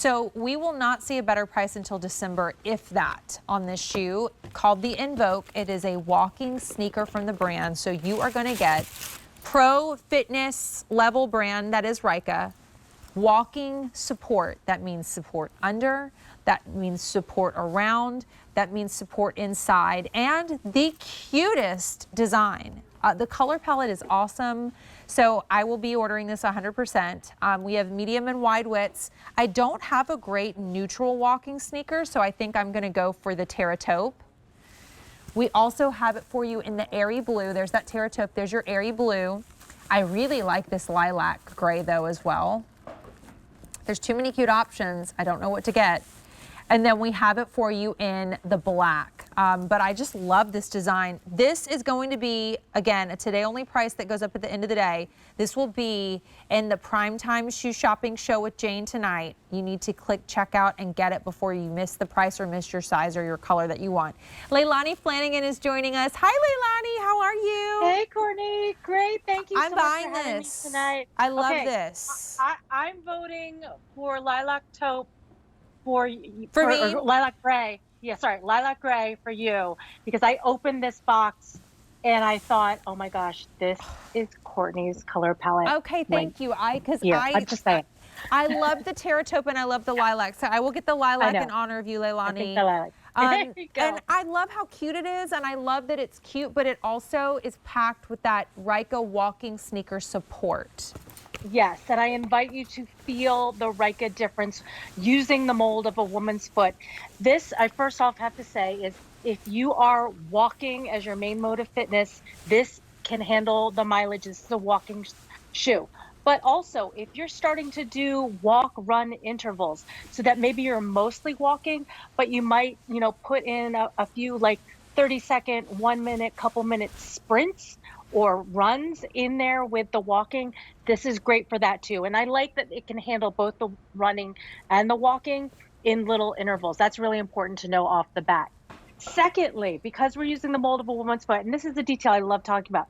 So we will not see a better price until December, if that, on this shoe called the Invoke. It is a walking sneaker from the brand. So you are going to get pro fitness level brand, that is Ryka. Walking support, that means support under, that means support around, that means support inside, and the cutest design. The color palette is awesome, so I will be ordering this 100%. We have medium and wide widths. I don't have a great neutral walking sneaker, so I think I'm going to go for the Terra Taupe. We also have it for you in the airy blue. There's that Terra Taupe, there's your airy blue. I really like this lilac gray though as well. There's too many cute options. I don't know what to get. And then we have it for you in the black. But I just love this design. This is going to be, again, a today only price that goes up at the end of the day. This will be in the primetime shoe shopping show with Jane tonight. You need to click checkout and get it before you miss the price or miss your size or your color that you want. Leilani Flanagan is joining us. Hi, Leilani. How are you? Hey, Courtney. Great. Thank you so much for having me tonight. I love this. I'm voting for lilac taupe for me. Lilac gray. Yeah, sorry, lilac gray for you, because I opened this box and I thought, oh my gosh, this is Courtney's color palette. Okay, thank you. I'm just saying. I love the Terra Taupe and I love the lilac, so I will get the lilac in honor of you, Leilani. I think the lilac. There you go. And I love how cute it is, and I love that it's cute, but it also is packed with that Ryka walking sneaker support. Yes, and I invite you to feel the Ryka difference using the mold of a woman's foot. This, I first off have to say, is if you are walking as your main mode of fitness, this can handle the mileage. This is a walking shoe. But also, if you're starting to do walk-run intervals, so that maybe you're mostly walking, but you might, put in a few like 30-second, 1 minute, couple minute sprints or runs in there with the walking, this is great for that too. And I like that it can handle both the running and the walking in little intervals. That's really important to know off the bat. Secondly, because we're using the mold of a woman's foot, and this is the detail I love talking about,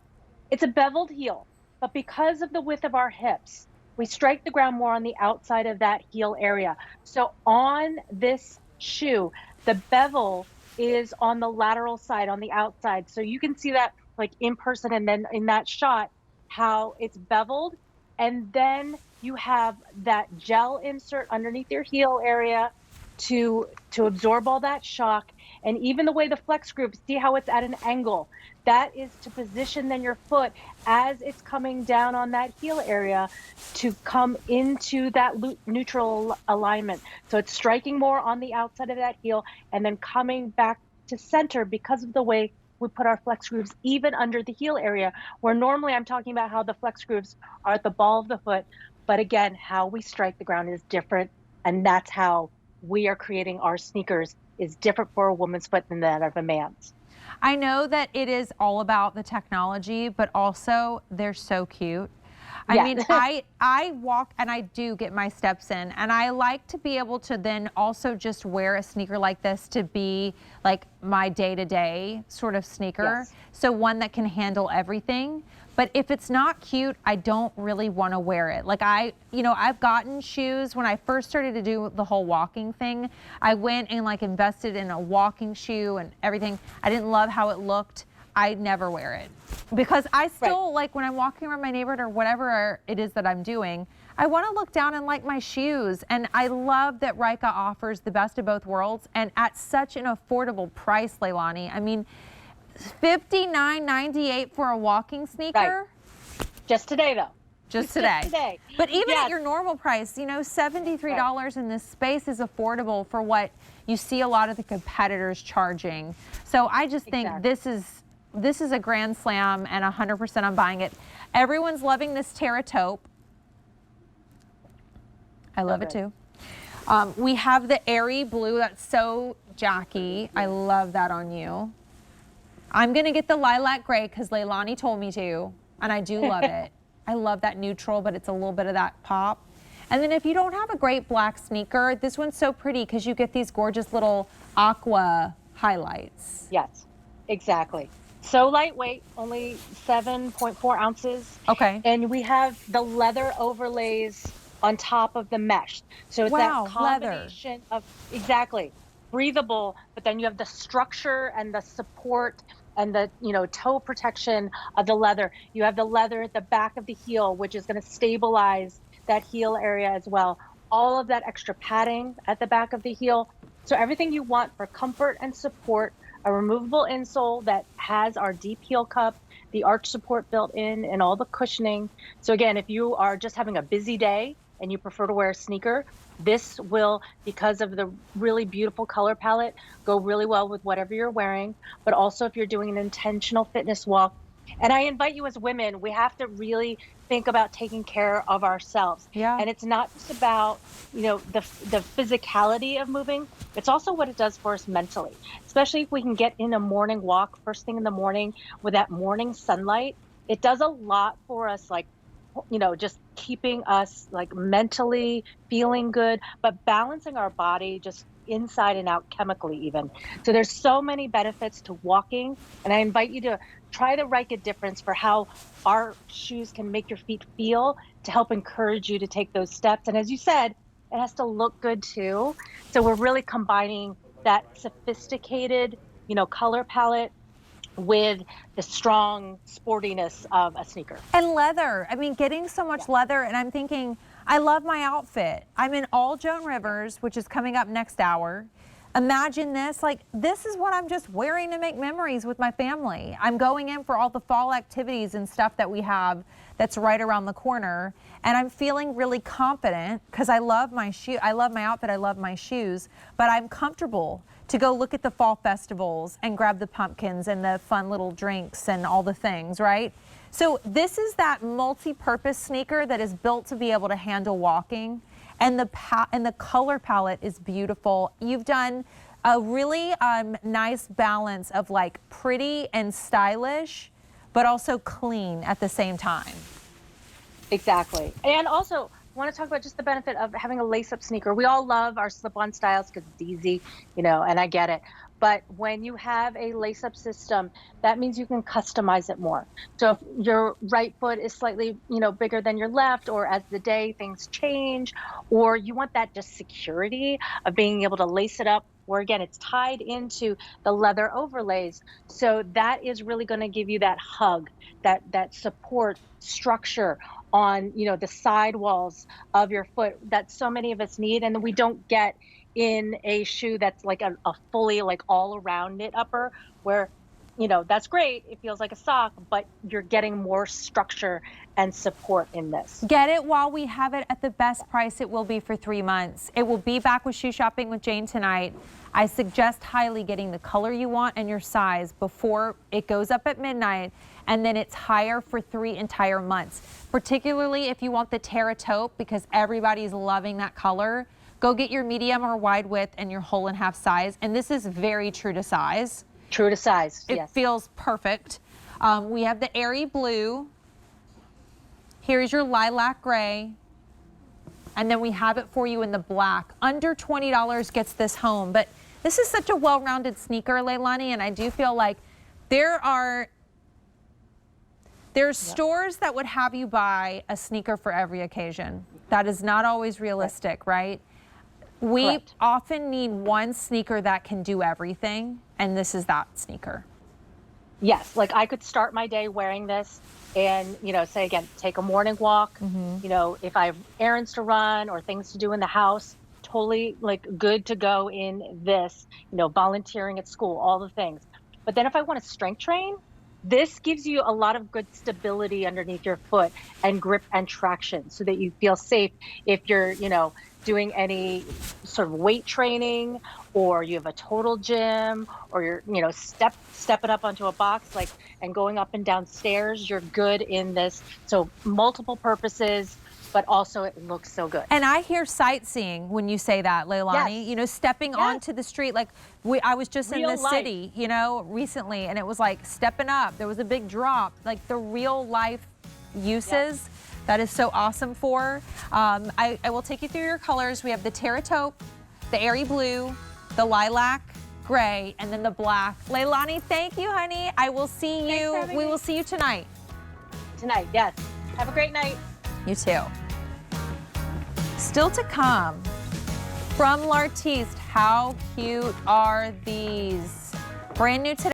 it's a beveled heel, but because of the width of our hips, we strike the ground more on the outside of that heel area. So on this shoe, the bevel is on the lateral side, on the outside. So you can see that like in person, and then in that shot, how it's beveled. And then you have that gel insert underneath your heel area to absorb all that shock. And even the way the flex group, see how it's at an angle? That is to position then your foot as it's coming down on that heel area to come into that neutral alignment. So it's striking more on the outside of that heel and then coming back to center because of the way we put our flex grooves even under the heel area, where normally I'm talking about how the flex grooves are at the ball of the foot. But again, how we strike the ground is different. And that's how we are creating our sneakers is different for a woman's foot than that of a man's. I know that it is all about the technology, but also they're so cute. I mean, I walk and I do get my steps in, and I like to be able to then also just wear a sneaker like this to be like my day-to-day sort of sneaker. Yes. So one that can handle everything. But if it's not cute, I don't really want to wear it. Like I've gotten shoes when I first started to do the whole walking thing. I went and like invested in a walking shoe and everything. I didn't love how it looked. I never wear it because I still like when I'm walking around my neighborhood or whatever it is that I'm doing, I want to look down and like my shoes. And I love that Ryka offers the best of both worlds and at such an affordable price, Leilani. I mean, $59.98 for a walking sneaker. Right. Just today though. Just today. But even at your normal price, $73 in this space is affordable for what you see a lot of the competitors charging. So I just think this is a grand slam, and 100% I'm buying it. Everyone's loving this Terra Taupe. I love it too. We have the airy blue. That's so Jackie. I love that on you. I'm going to get the lilac gray because Leilani told me to, and I do love it. I love that neutral, but it's a little bit of that pop. And then if you don't have a great black sneaker, this one's so pretty because you get these gorgeous little aqua highlights. Yes, exactly. So lightweight, only 7.4 ounces. Okay. And we have the leather overlays on top of the mesh. So it's Wow, that leather. combination of, exactly, breathable, but then you have the structure and the support and the, toe protection of the leather. You have the leather at the back of the heel, which is going to stabilize that heel area as well. All of that extra padding at the back of the heel. So everything you want for comfort and support, a removable insole that has our deep heel cup, the arch support built in, and all the cushioning. So again, if you are just having a busy day and you prefer to wear a sneaker, this will, because of the really beautiful color palette, go really well with whatever you're wearing. But also if you're doing an intentional fitness walk, and I invite you as women, we have to really think about taking care of ourselves. Yeah. And it's not just about, the physicality of moving, it's also what it does for us mentally, especially if we can get in a morning walk first thing in the morning with that morning sunlight. It does a lot for us, like, just keeping us like mentally feeling good, but balancing our body just inside and out chemically even. So there's so many benefits to walking, and I invite you to try the Ryka difference for how our shoes can make your feet feel to help encourage you to take those steps. And as you said, it has to look good too. So we're really combining that sophisticated, color palette with the strong sportiness of a sneaker. And leather. I mean, getting so much leather, and I'm thinking, I love my outfit. I'm in all Joan Rivers, which is coming up next hour. Imagine this, like, this is what I'm just wearing to make memories with my family. I'm going in for all the fall activities and stuff that we have that's right around the corner. And I'm feeling really confident because I love my I love my outfit, I love my shoes, but I'm comfortable to go look at the fall festivals and grab the pumpkins and the fun little drinks and all the things, right? So this is that multi-purpose sneaker that is built to be able to handle walking. And the color palette is beautiful. You've done a really nice balance of like pretty and stylish, but also clean at the same time. Exactly. And also, I want to talk about just the benefit of having a lace-up sneaker. We all love our slip-on styles because it's easy, and I get it. But when you have a lace-up system, that means you can customize it more. So if your right foot is slightly, bigger than your left, or as the day things change, or you want that just security of being able to lace it up, where again, it's tied into the leather overlays. So that is really going to give you that hug, that support structure on, the sidewalls of your foot that so many of us need, and we don't get in a shoe that's like a fully like all around knit upper, where that's great, it feels like a sock, but you're getting more structure and support in this. Get it while we have it at the best price it will be for 3 months. It will be back with Shoe Shopping with Jane tonight. I suggest highly getting the color you want and your size before it goes up at midnight, and then it's higher for 3 entire months. Particularly if you want the Terra taupe, because everybody's loving that color. Go get your medium or wide width and your whole and half size. And this is very true to size. True to size, It yes. feels perfect. We have the airy blue. Here's your lilac gray. And then we have it for you in the black. Under $20 gets this home. But this is such a well-rounded sneaker, Leilani, and I do feel like there's stores that would have you buy a sneaker for every occasion. That is not always realistic, right? We Correct. often need one sneaker that can do everything, and this is that sneaker. Yes, like I could start my day wearing this and, say again, take a morning walk, if I have errands to run or things to do in the house, totally like good to go in this, volunteering at school, all the things. But then if I want to strength train, this gives you a lot of good stability underneath your foot and grip and traction so that you feel safe if you're, doing any sort of weight training, or you have a total gym, or you're, stepping up onto a box, like, and going up and down stairs, you're good in this. So multiple purposes, but also it looks so good. And I hear sightseeing when you say that, Leilani. Yes. Stepping Yes. onto the street. Like I was just in Real the life. city, recently, and it was like stepping up. There was a big drop. Like the real life uses. That is so awesome for. I will take you through your colors. We have the Terra taupe, the airy blue, the lilac gray, and then the black. Leilani, thank you, honey. I will see you. We will see you tonight. Tonight, yes. Have a great night. You too. Still to come from L'artiste. How cute are these? Brand new today.